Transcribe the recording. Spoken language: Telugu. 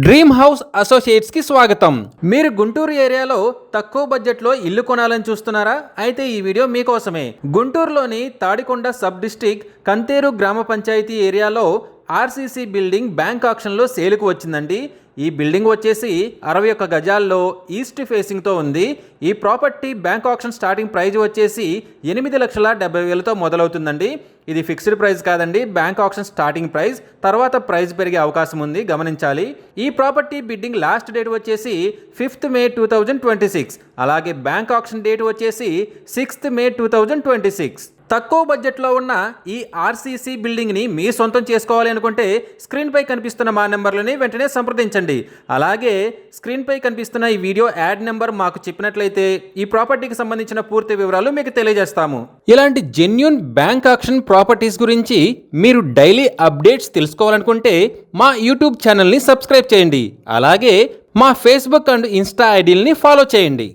డ్రీమ్ హౌస్ అసోసియేట్స్ కి స్వాగతం. మీరు గుంటూరు ఏరియాలో తక్కువ బడ్జెట్లో ఇల్లు కొనాలని చూస్తున్నారా? అయితే ఈ వీడియో మీకోసమే. గుంటూరులోని తాడికొండ సబ్ డిస్టిక్ కంతేరు గ్రామ పంచాయతీ ఏరియాలో ఆర్సీసీ బిల్డింగ్ బ్యాంక్ ఆక్షన్లో సేలుకు వచ్చిందండి. ఈ బిల్డింగ్ వచ్చేసి 61 గజాల్లో ఈస్ట్ ఫేసింగ్తో ఉంది. ఈ property bank auction starting price వచ్చేసి 8,70,000తో మొదలవుతుందండి. ఇది ఫిక్స్డ్ ప్రైస్ కాదండి, బ్యాంక్ ఆక్షన్ స్టార్టింగ్ ప్రైస్. తర్వాత ప్రైస్ పెరిగే అవకాశం ఉంది, గమనించాలి. ఈ ప్రాపర్టీ బిడ్డింగ్ లాస్ట్ డేట్ వచ్చేసి 5th May 2026. అలాగే బ్యాంక్ ఆక్షన్ డేట్ వచ్చేసి 6th May 2026. తక్కువ బడ్జెట్లో ఉన్న ఈ ఆర్సీసీ బిల్డింగ్ని మీ సొంతం చేసుకోవాలి అనుకుంటే స్క్రీన్పై కనిపిస్తున్న మా నెంబర్లని వెంటనే సంప్రదించండి. అలాగే స్క్రీన్పై కనిపిస్తున్న ఈ వీడియో యాడ్ నెంబర్ మాకు చెప్పినట్లయితే ఈ ప్రాపర్టీకి సంబంధించిన పూర్తి వివరాలు మీకు తెలియజేస్తాము. ఇలాంటి జెన్యూన్ బ్యాంక్ ఆక్షన్ ప్రాపర్టీస్ గురించి మీరు డైలీ అప్డేట్స్ తెలుసుకోవాలనుకుంటే మా యూట్యూబ్ ఛానల్ని సబ్స్క్రైబ్ చేయండి. అలాగే మా ఫేస్బుక్ అండ్ ఇన్స్టా ఐడీలని ఫాలో చేయండి.